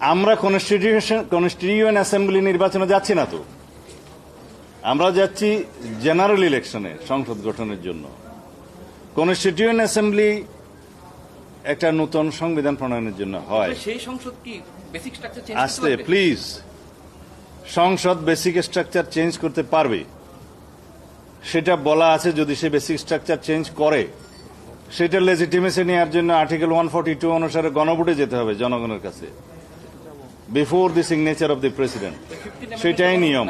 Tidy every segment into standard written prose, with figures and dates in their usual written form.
আমরা constituent assembly নির্বাচনে যাচ্ছি না তো, আমরা যাচ্ছি জেনারেল ইলেকশনে সংসদ গঠনের জন্য। কনস্টিটিউয়েন্ট অ্যাসেম্বলি একটা নতুন সংবিধান প্রণয়নের জন্য হয়। সেই সংসদ কি বেসিক স্ট্রাকচার চেঞ্জ করতে আস্তে পারবে? প্লিজ, সংসদ বেসিক স্ট্রাকচার চেঞ্জ করতে পারবে, সেটা বলা আছে। যদি সে বেসিক স্ট্রাকচার চেঞ্জ করে, সেটা লেজিটিমেসি নেওয়ার জন্য আর্টিকেল 142 অনুসারে গণভোটে যেতে হবে জনগণের কাছে, before the signature of the president. সেটাই নিয়ম।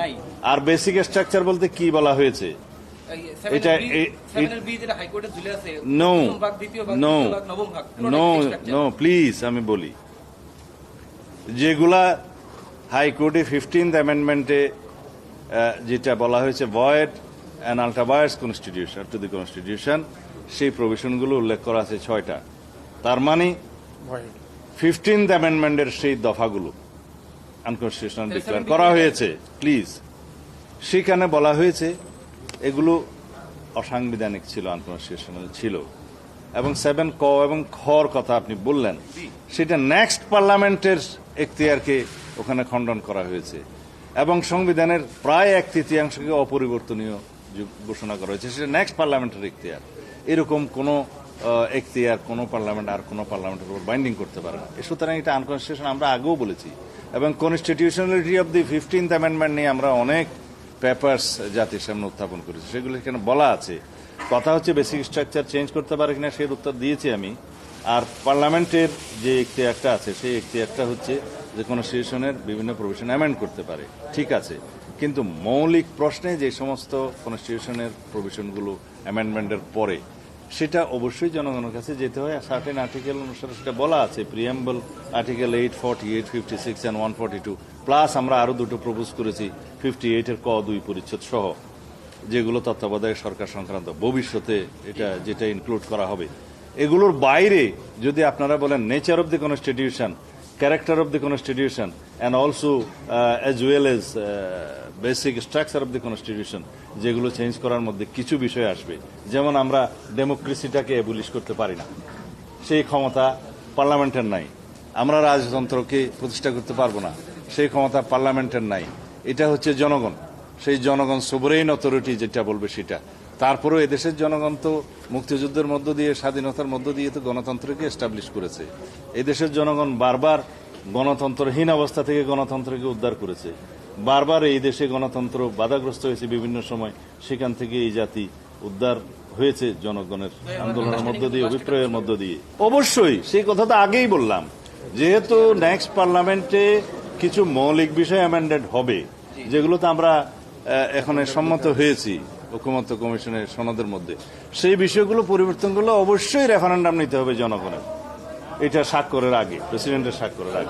আর বেসিক স্ট্রাকচার বলতে কি বলা হয়েছে? এটা no no no no please, আমি বলি যেগুলা হাইকোর্টে 15th অ্যামেন্ডমেন্টে যেটা বলা হয়েছে void and ultra vires constitution to the constitution, সেই প্রভিশনগুলো উল্লেখ করা আছে 6টা। তার মানে 15th অ্যামেন্ডমেন্টের সেই দফাগুলো আনকনস্টিটিউশনাল ডিক্লেয়ার করা হয়েছে। প্লিজ, সেখানে বলা হয়েছে এগুলো অসাংবিধানিক ছিল, আনকনস্টিটিউশনাল ছিল। এবং 7 ক এবং খর কথা আপনি বললেন, সেটা নেক্সট পার্লামেন্টের এখতিয়ারকে ওখানে খণ্ডন করা হয়েছে এবং সংবিধানের প্রায় 1/3 অপরিবর্তনীয় ঘোষণা করা হয়েছে। সেটা নেক্সট পার্লামেন্টের এখতিয়ার। এরকম কোনো এখতিয়ার কোনো পার্লামেন্ট আর কোনো পার্লামেন্টের উপর বাইন্ডিং করতে পারে না। সুতরাং এটা আনকনস্টিটিউশন, আমরা আগেও বলেছি। এবং constitutionality of the 15th amendment নিয়ে আমরা অনেক পেপারস জাতির সামনে উত্থাপন করেছি, সেগুলো এখানে বলা আছে। কথা হচ্ছে বেসিক স্ট্রাকচার চেঞ্জ করতে পারে কিনা, সেই উত্তর দিয়েছি আমি। আর পার্লামেন্টের যে এখতিয়ারটা আছে, সেই এখতিয়ারটা হচ্ছে যে কনস্টিটিউশনের বিভিন্ন প্রভিশন অ্যামেন্ড করতে পারে, ঠিক আছে। কিন্তু মৌলিক প্রশ্নে যে সমস্ত কনস্টিটিউশনের প্রভিশনগুলো অ্যামেন্ডমেন্টের পরে, সেটা অবশ্যই জনগণের কাছে যেতে হয়। সার্টেন আর্টিকেল অনুসারে সেটা বলা আছে, প্রিয়াম্বল আর্টিকেল 848, 56 অ্যান্ড 142, প্লাস আমরা আরো দুটো প্রপোজ করেছি 58-এর ক 2 পরিচ্ছেদ সহ, যেগুলো তত্ত্বাবধায়ক সরকার সংক্রান্ত ভবিষ্যতে এটা যেটা ইনক্লুড করা হবে। এগুলোর বাইরে যদি আপনারা বলেন nature of the constitution, character of the constitution and also as well as basic structure of the constitution, যেগুলো চেঞ্জ করার মধ্যে কিছু বিষয় আসবে। যেমন আমরা ডেমোক্রেসিটাকে অ্যাবলিশ করতে পারি না, সেই ক্ষমতা পার্লামেন্টের নাই। আমরা রাজতন্ত্রকে প্রতিষ্ঠা করতে পারবো না, সেই ক্ষমতা পার্লামেন্টের নাই। এটা হচ্ছে জনগণ, সেই জনগণ সোভরেইন অথরিটি যেটা বলবে সেটা। তারপরেও এদেশের জনগণ তো মুক্তিযুদ্ধের মধ্য দিয়ে, স্বাধীনতার মধ্য দিয়ে তো গণতন্ত্রকে এস্টাবলিশ করেছে। এদেশের জনগণ বারবার গণতন্ত্রহীন অবস্থা থেকে গণতন্ত্রকে উদ্ধার করেছে। বারবার এই দেশে গণতন্ত্র বাধাগ্রস্ত হয়েছে বিভিন্ন সময়, সেখান থেকে এই জাতি উদ্ধার হয়েছে জনগণের আন্দোলনের মধ্য দিয়ে, অভিপ্রায়ের মধ্য দিয়ে। অবশ্যই সেই কথা তো আগেই বললাম, যেহেতু নেক্সট পার্লামেন্টে কিছু মৌলিক বিষয় অ্যামেন্ডেড হবে, যেগুলোতে আমরা এখন সম্মত হয়েছি ঐকমত্য কমিশনের সনদের মধ্যে, সেই বিষয়গুলো পরিবর্তনগুলো অবশ্যই রেফারেন্ডাম নিতে হবে জনগণের, এটা স্বাক্ষরের আগে, প্রেসিডেন্টের স্বাক্ষরের আগে।